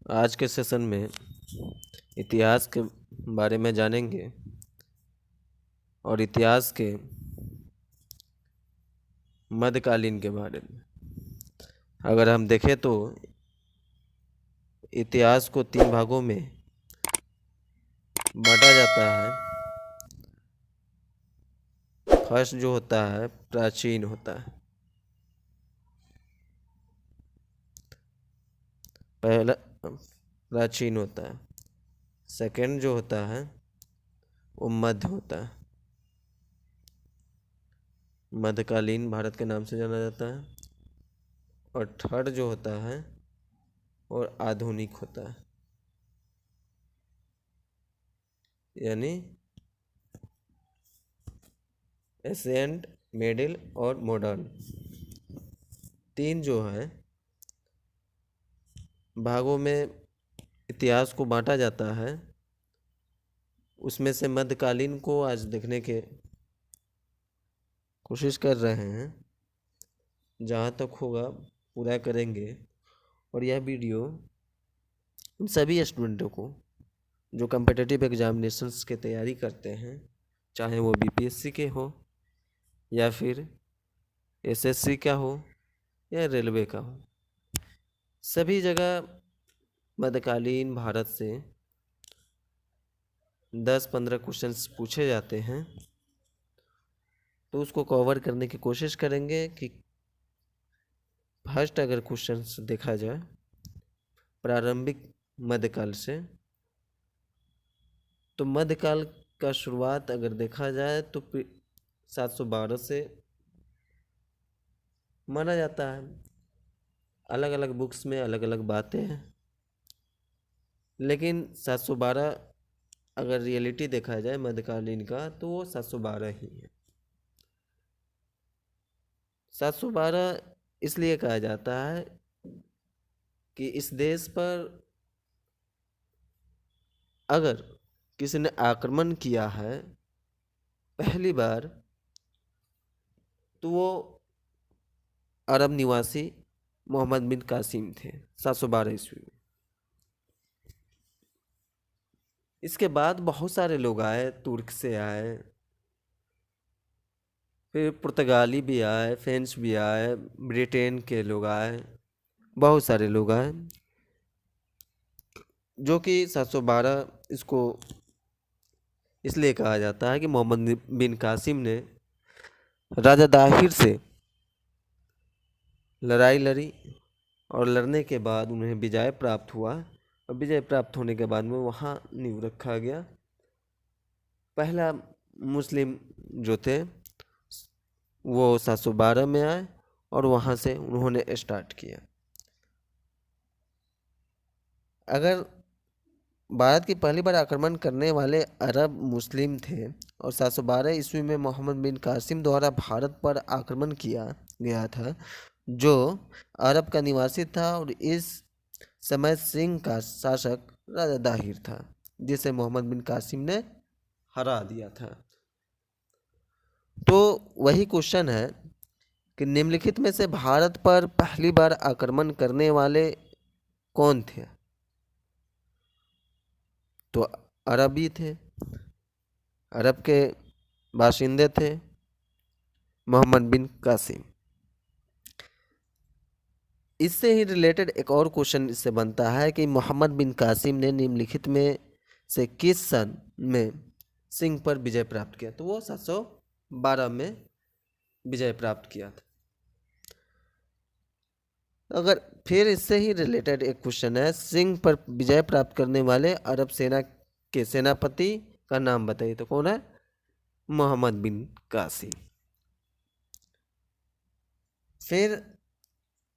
आज के सेशन में इतिहास के बारे में जानेंगे और इतिहास के मध्यकालीन के बारे में। अगर हम देखें तो इतिहास को 3 भागों में बांटा जाता है। फर्स्ट जो होता है प्राचीन होता है। पहला प्राचीन होता है। सेकंड जो होता है वो मध्य होता है, मध्यकालीन भारत के नाम से जाना जाता है। और थर्ड जो होता है और आधुनिक होता है, यानी एशियंट, मिडिल और मॉडर्न। 3 जो है भागों में इतिहास को बांटा जाता है। उसमें से मध्यकालीन को आज देखने के कोशिश कर रहे हैं। जहाँ तक होगा पूरा करेंगे। और यह वीडियो उन सभी स्टूडेंटों को जो कम्पिटिटिव एग्जामिनेशंस की तैयारी करते हैं, चाहे वो बीपीएससी के हो या फिर एसएससी का हो या रेलवे का हो, सभी जगह मध्यकालीन भारत से 10-15 क्वेश्चंस पूछे जाते हैं। तो उसको कवर करने की कोशिश करेंगे कि फर्स्ट अगर क्वेश्चंस देखा जाए प्रारंभिक मध्यकाल से, तो मध्यकाल का शुरुआत अगर देखा जाए तो 712 से माना जाता है। अलग अलग बुक्स में अलग अलग बातें हैं, लेकिन 712 अगर रियलिटी देखा जाए मध्यकालीन का तो वो 712 ही है। 712 इसलिए कहा जाता है कि इस देश पर अगर किसी ने आक्रमण किया है पहली बार, तो वो अरब निवासी मोहम्मद बिन कासिम थे 712 ईस्वी में। इसके बाद बहुत सारे लोग आए, तुर्क से आए, फिर पुर्तगाली भी आए, फ्रेंच भी आए, ब्रिटेन के लोग आए, बहुत सारे लोग आए, जो कि 712 इसको इसलिए कहा जाता है कि मोहम्मद बिन कासिम ने राजा दाहिर से लड़ाई लड़ी और लड़ने के बाद उन्हें विजय प्राप्त हुआ। और विजय प्राप्त होने के बाद में वहाँ नींव रखा गया। पहला मुस्लिम जो थे वो 712 में आए और वहाँ से उन्होंने स्टार्ट किया। अगर भारत की पहली बार आक्रमण करने वाले अरब मुस्लिम थे और 712 ईस्वी में मोहम्मद बिन कासिम द्वारा भारत पर आक्रमण किया गया था, जो अरब का निवासी था और इस समय सिंह का शासक राजा दाहिर था, जिसे मोहम्मद बिन कासिम ने हरा दिया था। तो वही क्वेश्चन है कि निम्नलिखित में से भारत पर पहली बार आक्रमण करने वाले कौन थे? तो अरबी थे, अरब के बाशिंदे थे मोहम्मद बिन कासिम। इससे ही रिलेटेड एक और क्वेश्चन इससे बनता है कि मोहम्मद बिन कासिम ने निम्नलिखित में से किस सन में सिंह पर विजय प्राप्त किया? तो वो 712 में विजय प्राप्त किया था। अगर फिर इससे ही रिलेटेड एक क्वेश्चन है, सिंह पर विजय प्राप्त करने वाले अरब सेना के सेनापति का नाम बताइए। तो कौन है? मोहम्मद बिन कासिम। फिर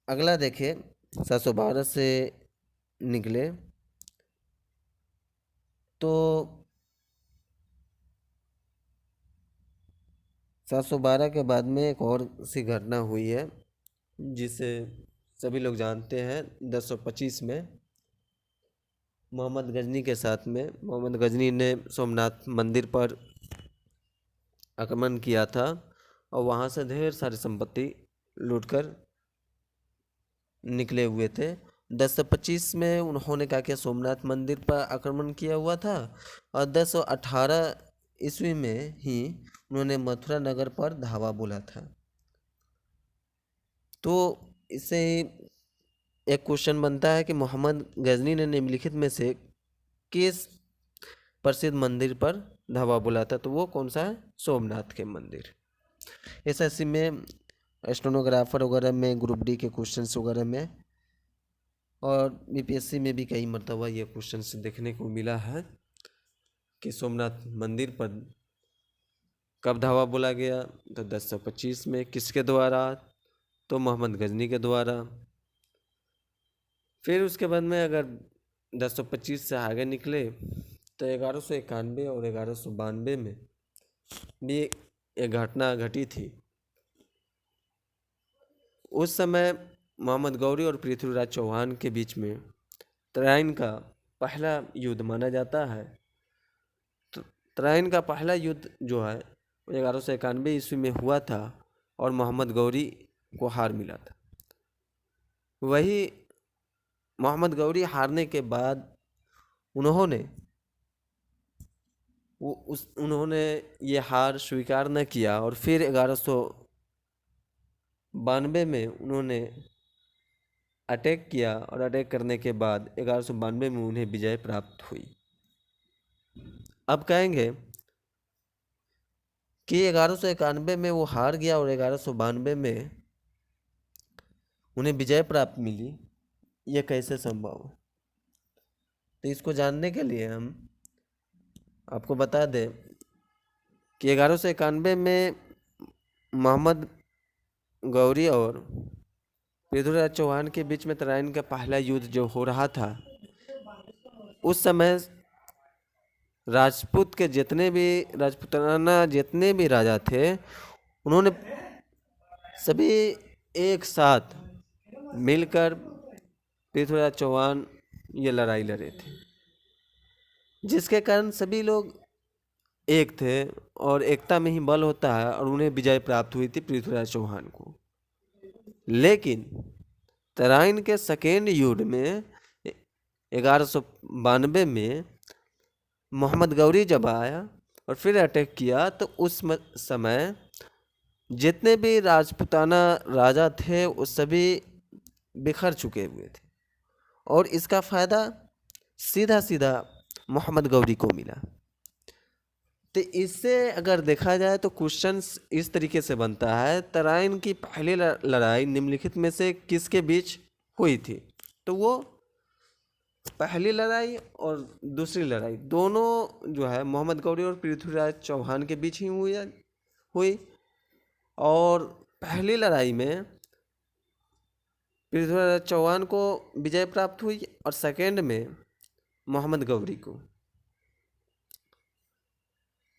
अगला देखिए, 712 से निकले तो 712 के बाद में एक और सी घटना हुई है जिसे सभी लोग जानते हैं। 1025 में मोहम्मद गजनी के साथ में मोहम्मद गजनी ने सोमनाथ मंदिर पर आक्रमण किया था और वहाँ से ढेर सारी संपत्ति लूटकर निकले हुए थे। 1025 में उन्होंने क्या किया, सोमनाथ मंदिर पर आक्रमण किया हुआ था, और 1018 ईस्वी में ही उन्होंने मथुरा नगर पर धावा बोला था। तो इससे एक क्वेश्चन बनता है कि मोहम्मद गजनी ने निम्नलिखित में से किस प्रसिद्ध मंदिर पर धावा बोला था? तो वो कौन सा है? सोमनाथ के मंदिर। एसएससी में, स्टेनोग्राफर वगैरह में, ग्रुप डी के क्वेश्चंस वगैरह में, और बीपीएससी में भी कई मरतबा ये क्वेश्चंस देखने को मिला है कि सोमनाथ मंदिर पर कब धावा बोला गया। तो 1025 में। किसके द्वारा? तो मोहम्मद गजनी के द्वारा। फिर उसके बाद में अगर 1025 से आगे निकले तो 1191 और 1192 में भी एक घटना घटी थी। उस समय मोहम्मद गौरी और पृथ्वीराज चौहान के बीच में तराइन का पहला युद्ध माना जाता है। तो तराइन का पहला युद्ध जो है 1191 ईस्वी में हुआ था, और मोहम्मद गौरी को हार मिला था। वही मोहम्मद गौरी हारने के बाद उन्होंने ये हार स्वीकार न किया, और फिर 1192 में उन्होंने अटैक किया, और अटैक करने के बाद 1192 में उन्हें विजय प्राप्त हुई। अब कहेंगे कि 1191 में वो हार गया और 1192 में उन्हें विजय प्राप्त मिली, ये कैसे संभव है? तो इसको जानने के लिए हम आपको बता दें कि 1191 में मोहम्मद गौरी और पृथ्वीराज चौहान के बीच में तराइन का पहला युद्ध जो हो रहा था, उस समय राजपूत के राजपूताना जितने भी राजा थे, उन्होंने सभी एक साथ मिलकर पृथ्वीराज चौहान ये लड़ाई लड़े थे, जिसके कारण सभी लोग एक थे, और एकता में ही बल होता है, और उन्हें विजय प्राप्त हुई थी पृथ्वीराज चौहान को। लेकिन तराइन के सेकेंड युद्ध में 1192 में मोहम्मद गौरी जब आया और फिर अटैक किया, तो उस समय जितने भी राजपूताना राजा थे वो सभी बिखर चुके हुए थे, और इसका फ़ायदा सीधा सीधा मोहम्मद गौरी को मिला। तो इससे अगर देखा जाए तो क्वेश्चन इस तरीके से बनता है, तराइन की पहली लड़ाई निम्नलिखित में से किसके बीच हुई थी? तो वो पहली लड़ाई और दूसरी लड़ाई दोनों जो है मोहम्मद गौरी और पृथ्वीराज चौहान के बीच ही हुई। और पहली लड़ाई में पृथ्वीराज चौहान को विजय प्राप्त हुई, और सेकेंड में मोहम्मद गौरी को।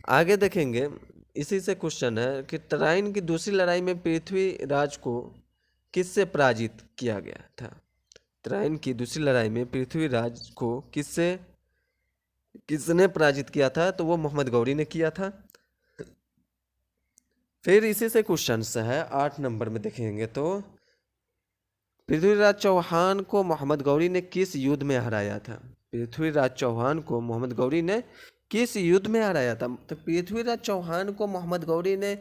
आगे देखेंगे, इसी से क्वेश्चन है कि तराइन की दूसरी लड़ाई में पृथ्वीराज को किससे पराजित किया गया था? तराइन की दूसरी लड़ाई में पृथ्वीराज को किसने पराजित किया था? तो वो मोहम्मद गौरी ने किया था। फिर इसी से क्वेश्चन है 8 नंबर में देखेंगे तो पृथ्वीराज चौहान को मोहम्मद गौरी ने किस युद्ध में हराया था? पृथ्वीराज चौहान को मोहम्मद गौरी ने किस युद्ध में हराया था? तो पृथ्वीराज चौहान को मोहम्मद गौरी ने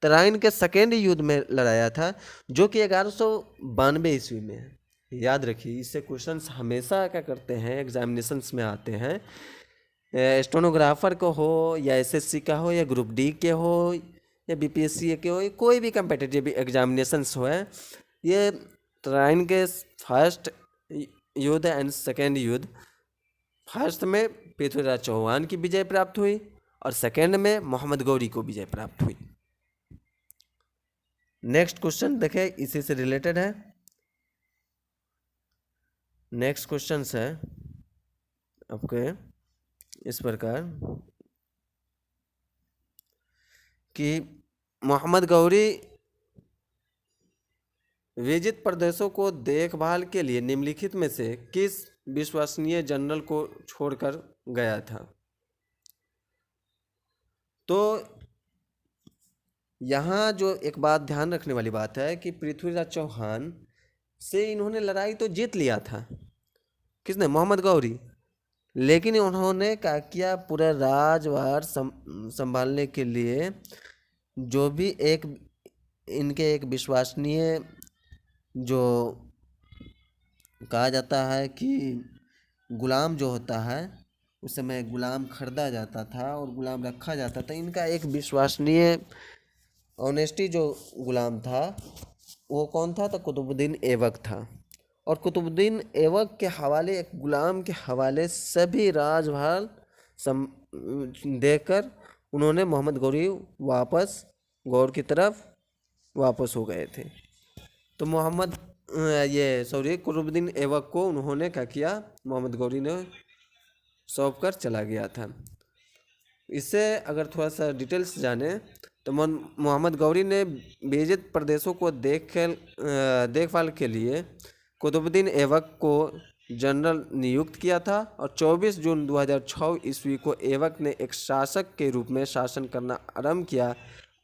तराइन के सेकेंड युद्ध में लड़ाया था, जो कि 1192 ईस्वी में है। याद रखिए, इससे क्वेश्चंस हमेशा क्या करते हैं, एग्जामिनेशंस में आते हैं, स्टेनोग्राफर को हो या एसएससी का हो या ग्रुप डी के हो या बीपीएससी के हो, कोई भी कम्पिटिटिव एग्जामिनेशंस हो, ये तराइन के फर्स्ट युद्ध एंड सेकेंड युद्ध, फर्स्ट में पृथ्वीराज चौहान की विजय प्राप्त हुई और सेकेंड में मोहम्मद गौरी को विजय प्राप्त हुई। नेक्स्ट क्वेश्चन देखें, इसी से रिलेटेड है। नेक्स्ट क्वेश्चन है आपके इस प्रकार कि मोहम्मद गौरी विजित प्रदेशों को देखभाल के लिए निम्नलिखित में से किस विश्वसनीय जनरल को छोड़कर गया था? तो यहाँ जो एक बात ध्यान रखने वाली बात है कि पृथ्वीराज चौहान से इन्होंने लड़ाई तो जीत लिया था। किसने? मोहम्मद गौरी। लेकिन उन्होंने क्या किया, पूरा राजवाड़ संभालने के लिए जो भी एक इनके एक विश्वसनीय, जो कहा जाता है कि गुलाम जो होता है, उस समय गुलाम खरीदा जाता था और गुलाम रखा जाता था। इनका एक विश्वसनीय ऑनेस्टी जो गुलाम था वो कौन था? तो कुतुबुद्दीन ऐबक था। और कुतुबुद्दीन ऐबक के हवाले, एक गुलाम के हवाले सभी राजभाल सम देकर उन्होंने मोहम्मद गौरी वापस गौर की तरफ वापस हो गए थे। तो कुतुबुद्दीन ऐबक को उन्होंने क्या किया, मोहम्मद गौरी ने सौंप कर चला गया था। इससे अगर थोड़ा सा डिटेल्स जाने तो मोहम्मद गौरी ने बेजित प्रदेशों को देखभाल के लिए कुतुबुद्दीन ऐबक को जनरल नियुक्त किया था। और 24 जून 2006 ईस्वी को ऐबक ने एक शासक के रूप में शासन करना आरंभ किया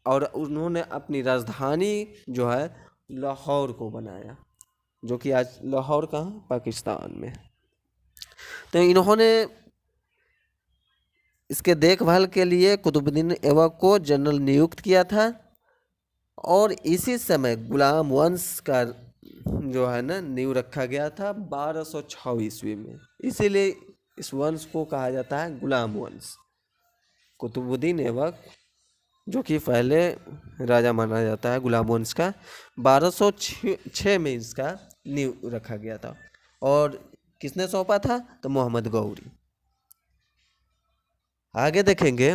और उन्होंने अपनी राजधानी जो है लाहौर को बनाया, जो कि आज लाहौर कहाँ? पाकिस्तान में। तो इन्होंने इसके देखभाल के लिए कुतुबुद्दीन ऐबक को जनरल नियुक्त किया था। और इसी समय गुलाम वंश का जो है ना नींव रखा गया था 1206 ईस्वी में। इसीलिए इस वंश को कहा जाता है गुलाम वंश। कुतुबुद्दीन ऐबक जो कि पहले राजा माना जाता है गुलाम वंश का, 1206 में इसका नींव रखा गया था। और किसने सौंपा था? तो मोहम्मद गौरी। आगे देखेंगे